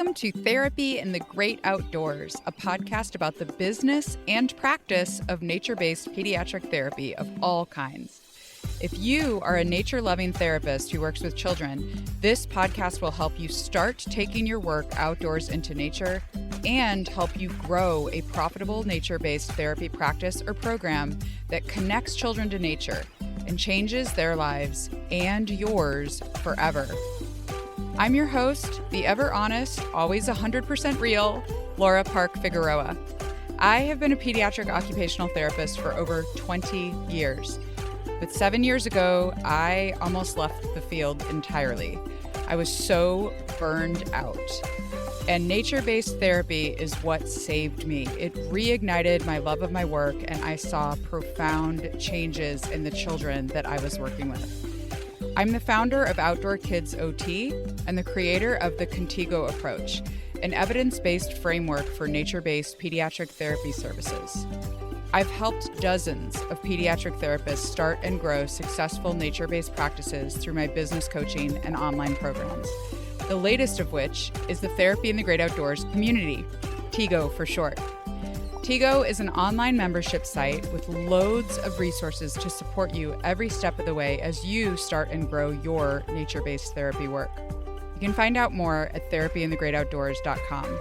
Welcome to Therapy in the Great Outdoors, a podcast about the business and practice of nature-based pediatric therapy of all kinds. If you are a nature-loving therapist who works with children, this podcast will help you start taking your work outdoors into nature and help you grow a profitable nature-based therapy practice or program that connects children to nature and changes their lives and yours forever. I'm your host, the ever honest, always 100% real, Laura Park Figueroa. I have been a pediatric occupational therapist for over 20 years. But 7 years ago, I almost left the field entirely. I was so burned out. And nature-based therapy is what saved me. It reignited my love of my work, and I saw profound changes in the children that I was working with. I'm the founder of Outdoor Kids OT and the creator of the Contigo approach, an evidence-based framework for nature-based pediatric therapy services. I've helped dozens of pediatric therapists start and grow successful nature-based practices through my business coaching and online programs. The latest of which is the Therapy in the Great Outdoors community, TIGO for short. TIGO is an online membership site with loads of resources to support you every step of the way as you start and grow your nature-based therapy work. You can find out more at therapyinthegreatoutdoors.com.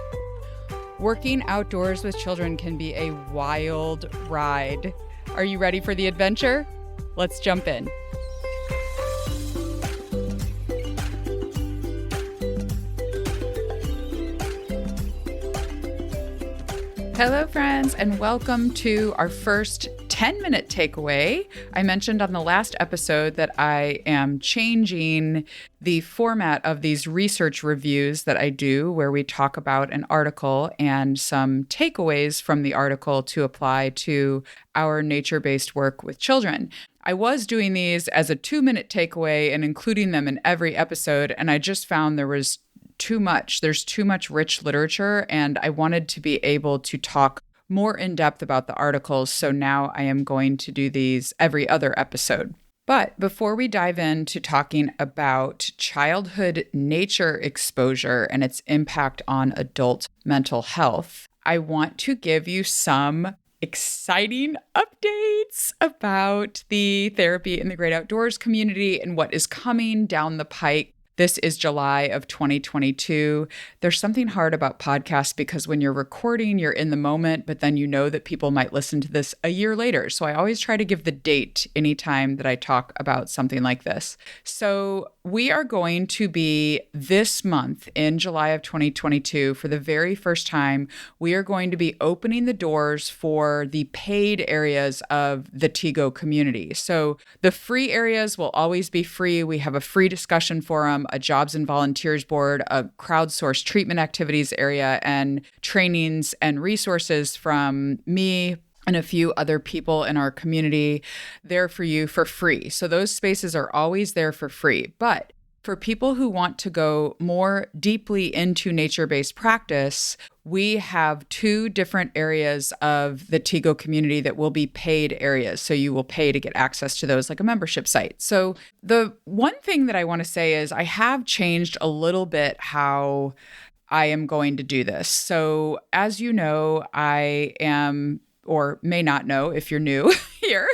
Working outdoors with children can be a wild ride. Are you ready for the adventure? Let's jump in. Hello, friends, and welcome to our first 10-minute takeaway. I mentioned on the last episode that I am changing the format of these research reviews that I do, where we talk about an article and some takeaways from the article to apply to our nature-based work with children. I was doing these as a 2-minute takeaway and including them in every episode, and I just found there was too much. There's too much rich literature, and I wanted to be able to talk more in depth about the articles. So now I am going to do these every other episode. But before we dive into talking about childhood nature exposure and its impact on adult mental health, I want to give you some exciting updates about the Therapy in the Great Outdoors community and what is coming down the pike. This is July of 2022. There's something hard about podcasts because when you're recording, you're in the moment, but then you know that people might listen to this a year later. So I always try to give the date anytime that I talk about something like this. So we are going to be this month in July of 2022, for the very first time, we are going to be opening the doors for the paid areas of the TIGO community. So the free areas will always be free. We have a free discussion forum, a jobs and volunteers board, a crowdsourced treatment activities area, and trainings and resources from me and a few other people in our community there for you for free. So those spaces are always there for free. But for people who want to go more deeply into nature-based practice, we have 2 different areas of the TIGO community that will be paid areas. So you will pay to get access to those, like a membership site. So the one thing that I want to say is I have changed a little bit how I am going to do this. So as you know, I am, or may not know if you're new here,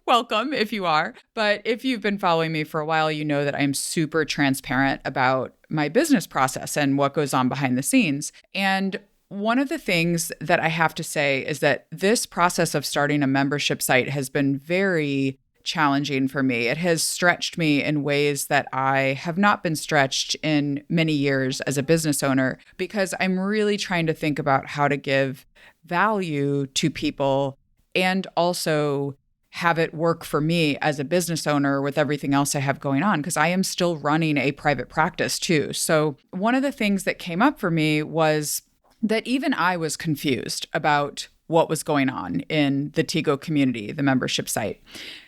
welcome if you are. But if you've been following me for a while, you know that I'm super transparent about my business process and what goes on behind the scenes. And one of the things that I have to say is that this process of starting a membership site has been very challenging for me. It has stretched me in ways that I have not been stretched in many years as a business owner, because I'm really trying to think about how to give value to people and also have it work for me as a business owner with everything else I have going on, because I am still running a private practice too. So one of the things that came up for me was that even I was confused about what was going on in the TIGO community, the membership site.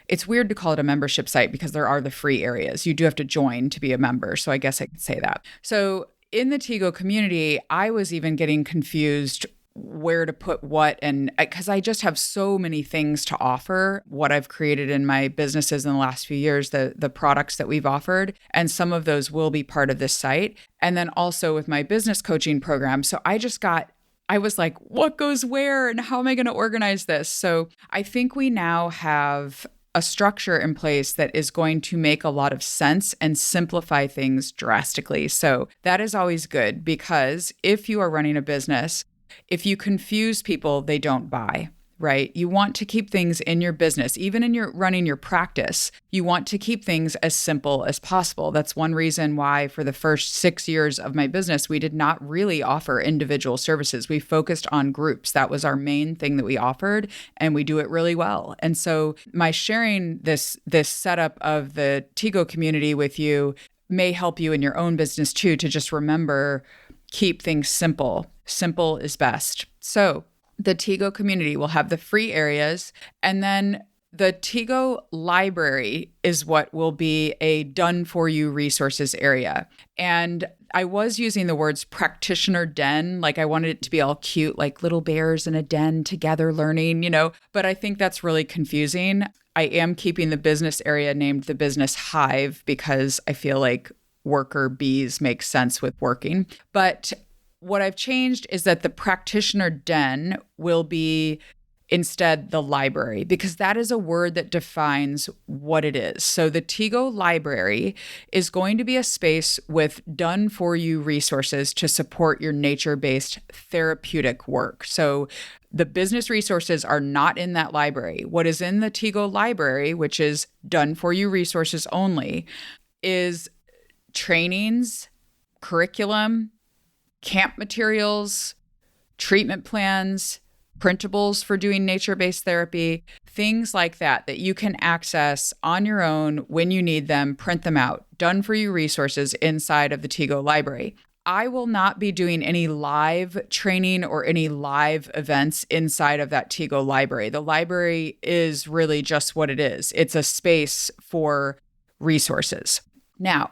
It's weird to call it a membership site because there are the free areas. You do have to join to be a member. So I guess I could say that. So in the TIGO community, I was even getting confused where to put what, and because I just have so many things to offer, what I've created in my businesses in the last few years, the products that we've offered, and some of those will be part of this site. And then also with my business coaching program. So I was like, what goes where and how am I going to organize this? So I think we now have a structure in place that is going to make a lot of sense and simplify things drastically. So that is always good, because if you are running a business, if you confuse people, they don't buy, right? You want to keep things in your business, even in your running your practice, you want to keep things as simple as possible. That's one reason why for the first 6 years of my business, we did not really offer individual services. We focused on groups. That was our main thing that we offered, and we do it really well. And so my sharing this setup of the Tigo community with you may help you in your own business too, to just remember, keep things simple. Simple is best. So the Tigo community will have the free areas, and then the Tigo library is what will be a done-for-you resources area. And I was using the words practitioner den, like I wanted it to be all cute, like little bears in a den together learning, but I think that's really confusing. I am keeping the business area named the business hive because I feel like worker bees make sense with working. But what I've changed is that the practitioner den will be instead the library, because that is a word that defines what it is. So the Tigo library is going to be a space with done-for-you resources to support your nature-based therapeutic work. So the business resources are not in that library. What is in the Tigo library, which is done-for-you resources only, is trainings, curriculum, camp materials, treatment plans, printables for doing nature-based therapy, things like that you can access on your own when you need them, print them out, done for you resources inside of the Tigo library. I will not be doing any live training or any live events inside of that Tigo library. The library is really just what it is. It's a space for resources. Now,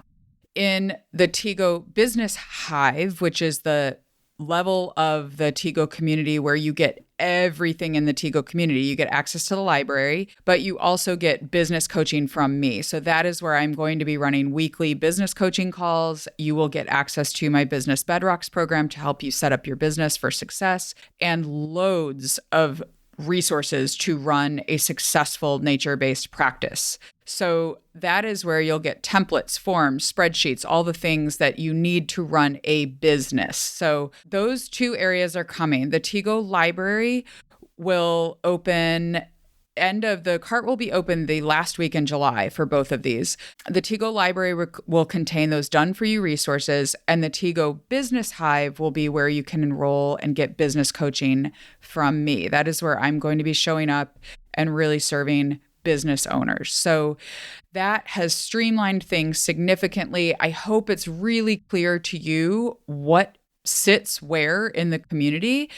in the Tigo Business Hive, which is the level of the Tigo community where you get everything in the Tigo community, you get access to the library, but you also get business coaching from me. So that is where I'm going to be running weekly business coaching calls. You will get access to my Business Bedrocks program to help you set up your business for success, and loads of resources to run a successful nature-based practice. So that is where you'll get templates, forms, spreadsheets, all the things that you need to run a business. So those two areas are coming. The Tigo library will open the cart will be open the last week in July for both of these. The Tigo library will contain those done for you resources, and the Tigo Business Hive will be where you can enroll and get business coaching from me. That is where I'm going to be showing up and really serving business owners. So that has streamlined things significantly. I hope it's really clear to you what sits where in the community.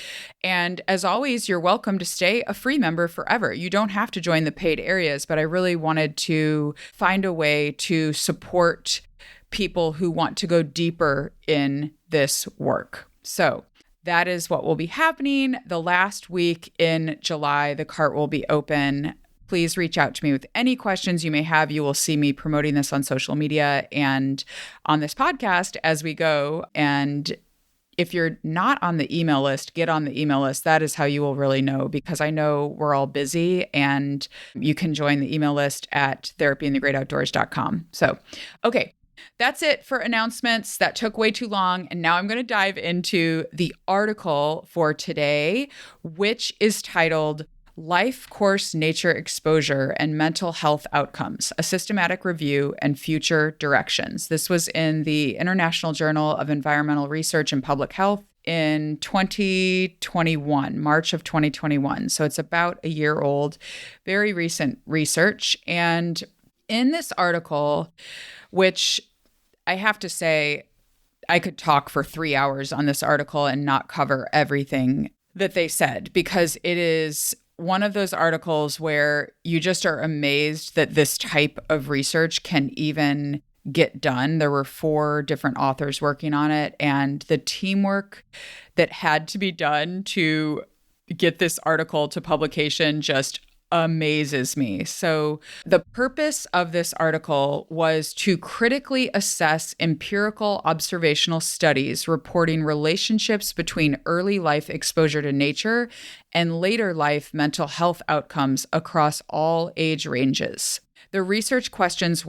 And as always, you're welcome to stay a free member forever. You don't have to join the paid areas, but I really wanted to find a way to support people who want to go deeper in this work. So that is what will be happening. The last week in July, the cart will be open. Please reach out to me with any questions you may have. You will see me promoting this on social media and on this podcast as we go. And if you're not on the email list, get on the email list. That is how you will really know, because I know we're all busy, and you can join the email list at therapyinthegreatoutdoors.com. So, okay, that's it for announcements. That took way too long. And now I'm going to dive into the article for today, which is titled Life Course Nature Exposure and Mental Health Outcomes, a Systematic Review and Future Directions. This was in the International Journal of Environmental Research and Public Health in 2021, March of 2021. So it's about a year old, very recent research. And in this article, which I have to say, I could talk for 3 hours on this article and not cover everything that they said, because it is one of those articles where you just are amazed that this type of research can even get done. There were 4 different authors working on it, and the teamwork that had to be done to get this article to publication just amazes me. So, the purpose of this article was to critically assess empirical observational studies reporting relationships between early life exposure to nature and later life mental health outcomes across all age ranges. The research questions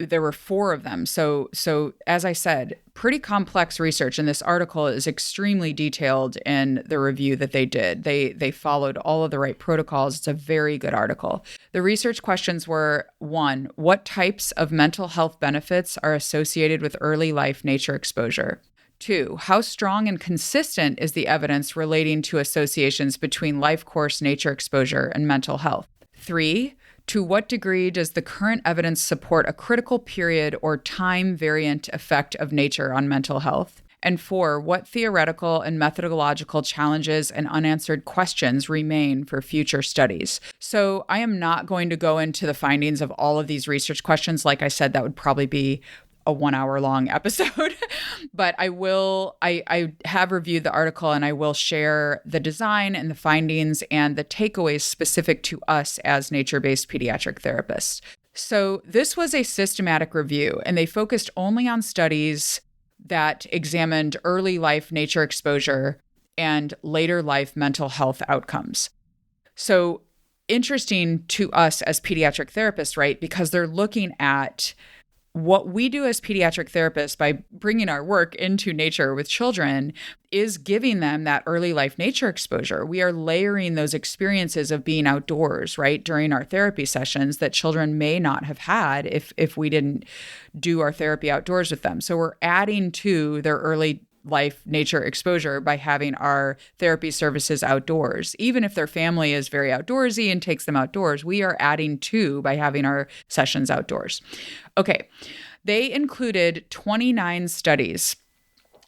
there were 4 of them. So as I said, pretty complex research. And this article is extremely detailed in the review that they did. They followed all of the right protocols. It's a very good article. The research questions were: 1, what types of mental health benefits are associated with early life nature exposure? 2, how strong and consistent is the evidence relating to associations between life course nature exposure and mental health? 3, to what degree does the current evidence support a critical period or time variant effect of nature on mental health? And 4, what theoretical and methodological challenges and unanswered questions remain for future studies? So I am not going to go into the findings of all of these research questions. Like I said, that would probably be a 1-hour long episode, but I have reviewed the article and I will share the design and the findings and the takeaways specific to us as nature-based pediatric therapists. So this was a systematic review, and they focused only on studies that examined early life nature exposure and later life mental health outcomes. So interesting to us as pediatric therapists, right? Because they're looking at what we do as pediatric therapists by bringing our work into nature with children is giving them that early life nature exposure. We are layering those experiences of being outdoors, right, during our therapy sessions that children may not have had if we didn't do our therapy outdoors with them. So we're adding to their early life nature exposure by having our therapy services outdoors. Even if their family is very outdoorsy and takes them outdoors, we are adding to by having our sessions outdoors. Okay, they included 29 studies.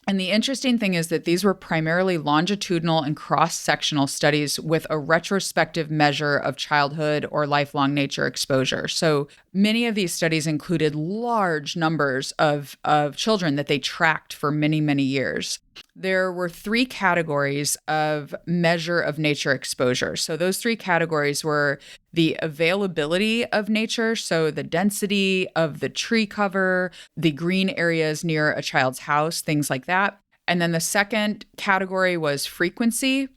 And the interesting thing is that these were primarily longitudinal and cross-sectional studies with a retrospective measure of childhood or lifelong nature exposure. So many of these studies included large numbers of children that they tracked for many, many years. There were 3 categories of measure of nature exposure. So those 3 categories were the availability of nature, so the density of the tree cover, the green areas near a child's house, things like that. And then the second category was frequency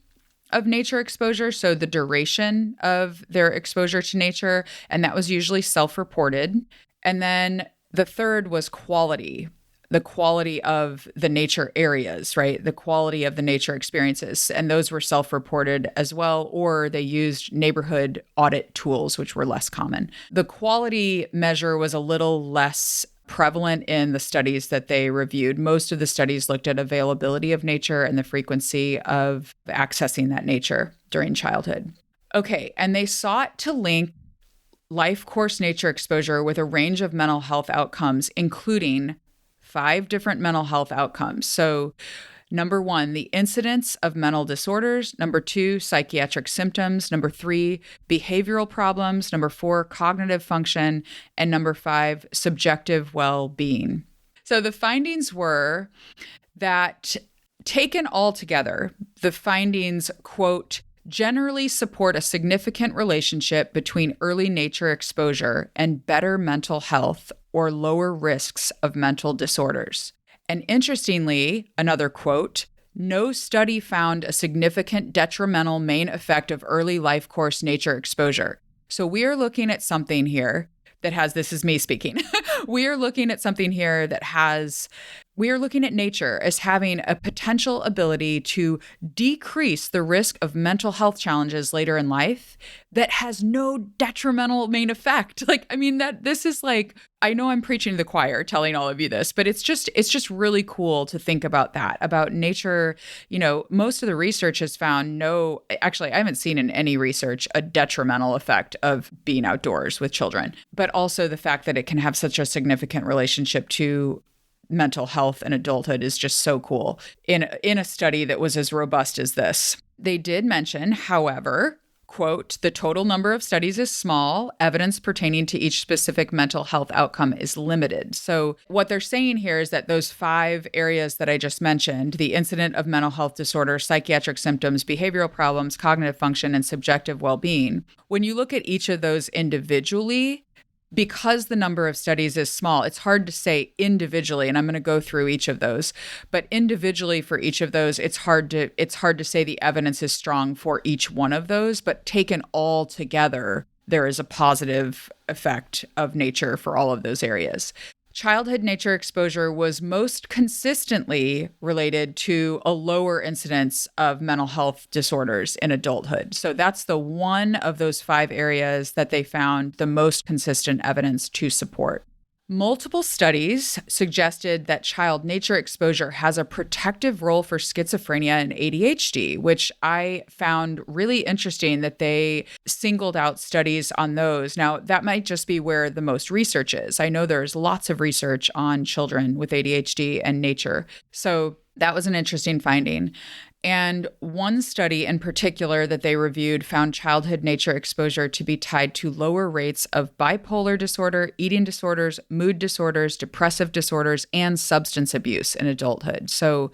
of nature exposure, so the duration of their exposure to nature, and that was usually self-reported. And then the third was quality. The quality of the nature areas, right? The quality of the nature experiences. And those were self-reported as well, or they used neighborhood audit tools, which were less common. The quality measure was a little less prevalent in the studies that they reviewed. Most of the studies looked at availability of nature and the frequency of accessing that nature during childhood. Okay, and they sought to link life course nature exposure with a range of mental health outcomes, including 5 different mental health outcomes. So, number 1, the incidence of mental disorders. Number 2, psychiatric symptoms. Number 3, behavioral problems. Number 4, cognitive function. And number 5, subjective well-being. So the findings were that, taken all together, the findings, quote, generally support a significant relationship between early nature exposure and better mental health or lower risks of mental disorders. And interestingly, another quote, no study found a significant detrimental main effect of early life course nature exposure. So we are looking at something here that has, this is me speaking, we are looking at something here that has, we are looking at nature as having a potential ability to decrease the risk of mental health challenges later in life that has no detrimental main effect. Like, I mean, that this is like, I know I'm preaching to the choir telling all of you this, but it's just really cool to think about that, about nature. You know, most of the research has found actually, I haven't seen in any research a detrimental effect of being outdoors with children, but also the fact that it can have such a significant relationship to mental health and adulthood is just so cool in a study that was as robust as this. They did mention, however, quote, the total number of studies is small. Evidence pertaining to each specific mental health outcome is limited. So what they're saying here is that those 5 areas that I just mentioned, the incident of mental health disorder, psychiatric symptoms, behavioral problems, cognitive function, and subjective well-being, when you look at each of those individually, because the number of studies is small, it's hard to say individually, and I'm going to go through each of those. But individually for each of those, it's hard to say the evidence is strong for each one of those, but taken all together, there is a positive effect of nature for all of those areas. Childhood nature exposure was most consistently related to a lower incidence of mental health disorders in adulthood. So that's the one of those 5 areas that they found the most consistent evidence to support. Multiple studies suggested that child nature exposure has a protective role for schizophrenia and ADHD, which I found really interesting that they singled out studies on those. Now, that might just be where the most research is. I know there's lots of research on children with ADHD and nature. So that was an interesting finding. And one study in particular that they reviewed found childhood nature exposure to be tied to lower rates of bipolar disorder, eating disorders, mood disorders, depressive disorders, and substance abuse in adulthood. So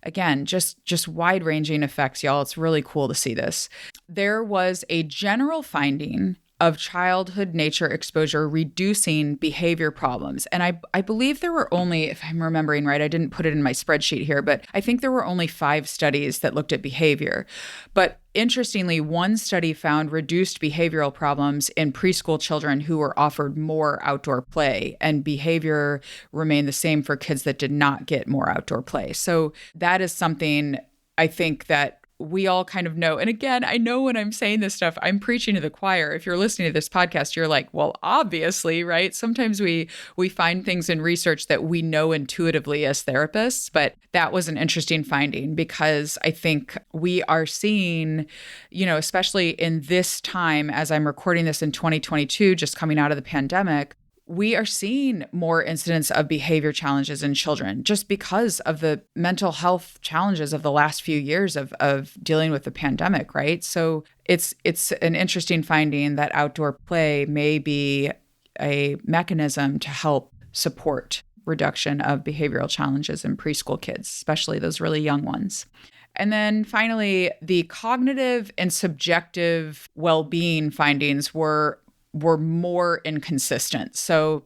again, just wide-ranging effects, y'all. It's really cool to see this. There was a general finding of childhood nature exposure reducing behavior problems. And I believe there were only, if I'm remembering right, I didn't put it in my spreadsheet here, but I think there were only 5 studies that looked at behavior. But interestingly, one study found reduced behavioral problems in preschool children who were offered more outdoor play, and behavior remained the same for kids that did not get more outdoor play. So that is something I think that we all kind of know. And again, I know when I'm saying this stuff, I'm preaching to the choir. If you're listening to this podcast, you're like, well, obviously, right? Sometimes we find things in research that we know intuitively as therapists, but that was an interesting finding because I think we are seeing, especially in this time, as I'm recording this in 2022, just coming out of the pandemic, we are seeing more incidents of behavior challenges in children just because of the mental health challenges of the last few years of dealing with the pandemic, right? So it's an interesting finding that outdoor play may be a mechanism to help support reduction of behavioral challenges in preschool kids, especially those really young ones. And then finally, the cognitive and subjective well-being findings were more inconsistent. So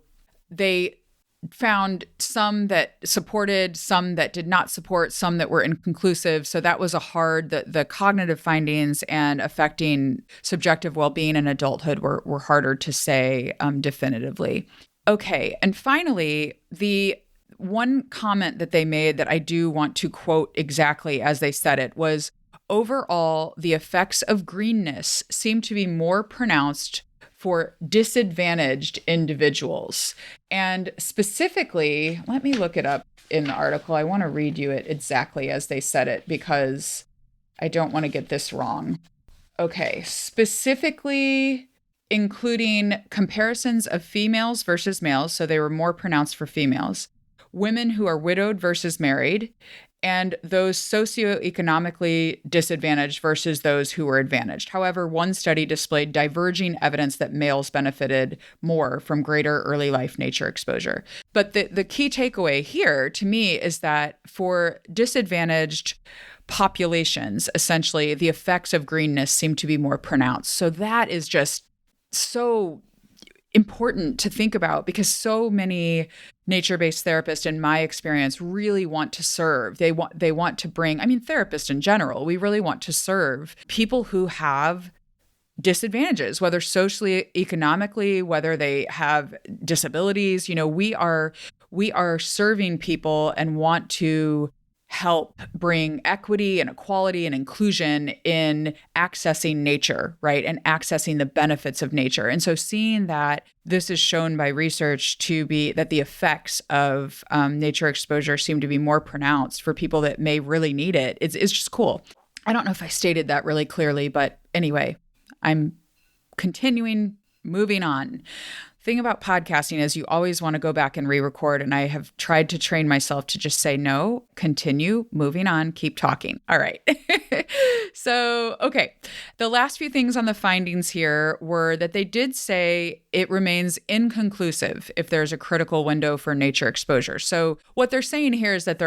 they found some that supported, some that did not support, some that were inconclusive. So that was the cognitive findings and affecting subjective well-being in adulthood were harder to say definitively. Okay. And finally, the one comment that they made that I do want to quote exactly as they said it was, overall, the effects of greenness seem to be more pronounced for disadvantaged individuals. And specifically, let me look it up in the article. I want to read you it exactly as they said it because I don't want to get this wrong. Okay, specifically including comparisons of females versus males, so they were more pronounced for females, women who are widowed versus married, and those socioeconomically disadvantaged versus those who were advantaged. However, one study displayed diverging evidence that males benefited more from greater early life nature exposure. But the key takeaway here to me is that for disadvantaged populations, essentially, the effects of greenness seem to be more pronounced. So that is just so important to think about because so many nature-based therapists, in my experience, really want to serve. They want to bring, therapists in general, we really want to serve people who have disadvantages, whether socially, economically, whether they have disabilities. We are serving people and want to help bring equity and equality and inclusion in accessing nature, right? And accessing the benefits of nature. And so seeing that this is shown by research to be that the effects of nature exposure seem to be more pronounced for people that may really need it. It's just cool. I don't know if I stated that really clearly, but anyway, I'm moving on. thing about podcasting is you always want to go back and re-record. And I have tried to train myself to just say, no, continue, moving on, keep talking. All right. So, okay. The last few things on the findings here were that they did say it remains inconclusive if there's a critical window for nature exposure. So what they're saying here is that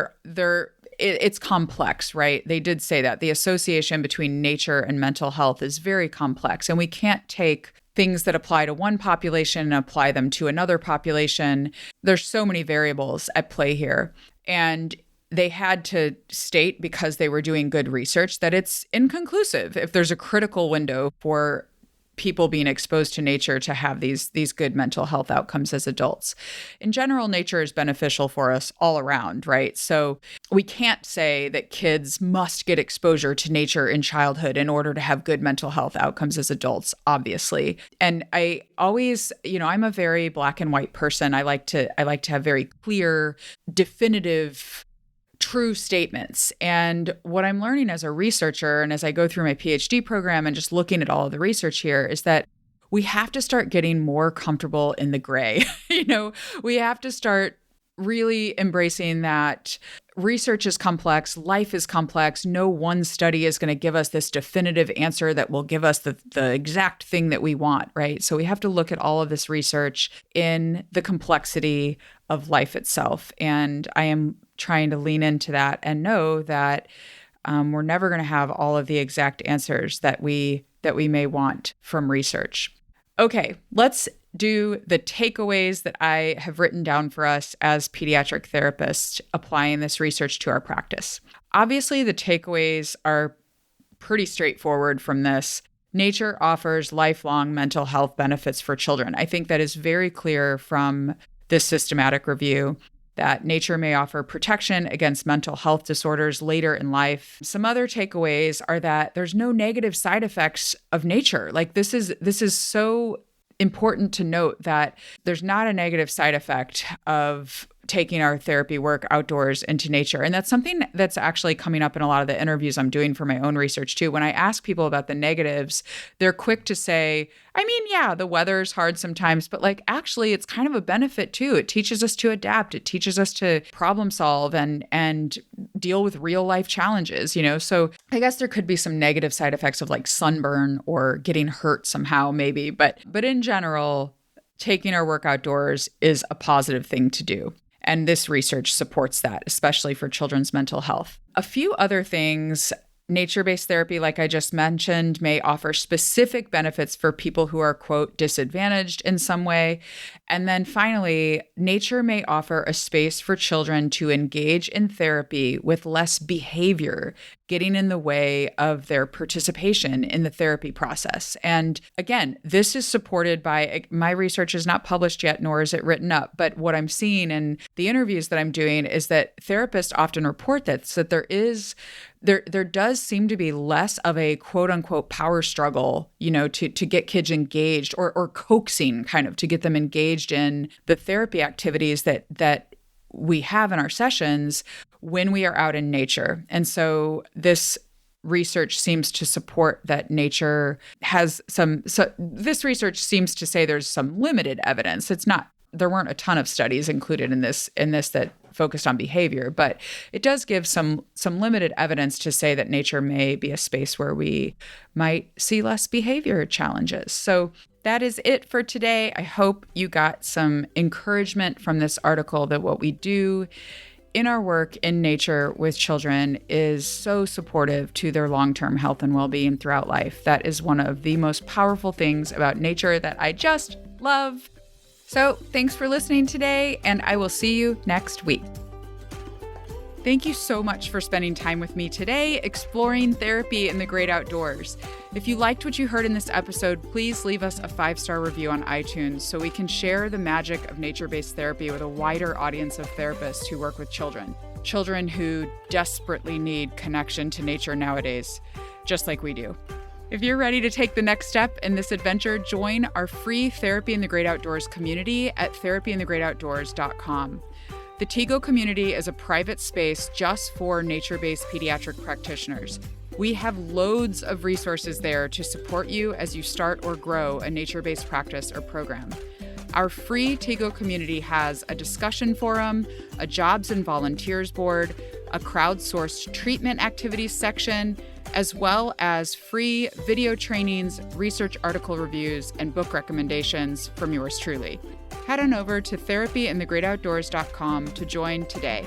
it's complex, right? They did say that the association between nature and mental health is very complex, and we can't take things that apply to one population and apply them to another population. There's so many variables at play here. And they had to state, because they were doing good research, that it's inconclusive if there's a critical window for people being exposed to nature to have these good mental health outcomes as adults. In general, nature is beneficial for us all around, right? So we can't say that kids must get exposure to nature in childhood in order to have good mental health outcomes as adults, obviously. And I always, I'm a very black and white person. I like to have very clear, definitive, true statements. And what I'm learning as a researcher and as I go through my PhD program and just looking at all of the research here is that we have to start getting more comfortable in the gray. We have to start really embracing that research is complex, life is complex. No one study is going to give us this definitive answer that will give us the exact thing that we want, right? So we have to look at all of this research in the complexity of life itself. And I am trying to lean into that and know that we're never going to have all of the exact answers that we may want from research. Okay, let's do the takeaways that I have written down for us as pediatric therapists applying this research to our practice. Obviously, the takeaways are pretty straightforward from this. Nature offers lifelong mental health benefits for children. I think that is very clear from this systematic review, that nature may offer protection against mental health disorders later in life. Some other takeaways are that there's no negative side effects of nature. Like this is so important to note that there's not a negative side effect of taking our therapy work outdoors into nature. And that's something that's actually coming up in a lot of the interviews I'm doing for my own research too. When I ask people about the negatives, they're quick to say, yeah, the weather's hard sometimes, but actually it's kind of a benefit too. It teaches us to adapt. It teaches us to problem solve and deal with real life challenges, So I guess there could be some negative side effects of sunburn or getting hurt somehow maybe, but in general, taking our work outdoors is a positive thing to do. And this research supports that, especially for children's mental health. A few other things. Nature-based therapy, like I just mentioned, may offer specific benefits for people who are, quote, disadvantaged in some way. And then finally, nature may offer a space for children to engage in therapy with less behavior getting in the way of their participation in the therapy process. And again, this is supported by, my research is not published yet, nor is it written up, but what I'm seeing in the interviews that I'm doing is that therapists often report that there does seem to be less of a quote unquote power struggle, to get kids engaged or coaxing kind of to get them engaged in the therapy activities that we have in our sessions when we are out in nature. And so this research seems to support that nature has this research seems to say there's some limited evidence. There weren't a ton of studies included in this that focused on behavior, but it does give some limited evidence to say that nature may be a space where we might see less behavior challenges. So that is it for today. I hope you got some encouragement from this article that what we do in our work in nature with children is so supportive to their long-term health and well-being throughout life. That is one of the most powerful things about nature that I just love. So thanks for listening today, and I will see you next week. Thank you so much for spending time with me today, exploring therapy in the great outdoors. If you liked what you heard in this episode, please leave us a 5-star review on iTunes so we can share the magic of nature-based therapy with a wider audience of therapists who work with children who desperately need connection to nature nowadays, just like we do. If you're ready to take the next step in this adventure, join our free Therapy in the Great Outdoors community at therapyinthegreatoutdoors.com. The TIGO community is a private space just for nature-based pediatric practitioners. We have loads of resources there to support you as you start or grow a nature-based practice or program. Our free Tego community has a discussion forum, a jobs and volunteers board, a crowdsourced treatment activities section, as well as free video trainings, research article reviews, and book recommendations from yours truly. Head on over to therapyinthegreatoutdoors.com to join today.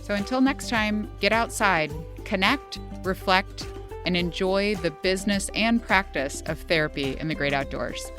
So until next time, get outside, connect, reflect, and enjoy the business and practice of therapy in the great outdoors.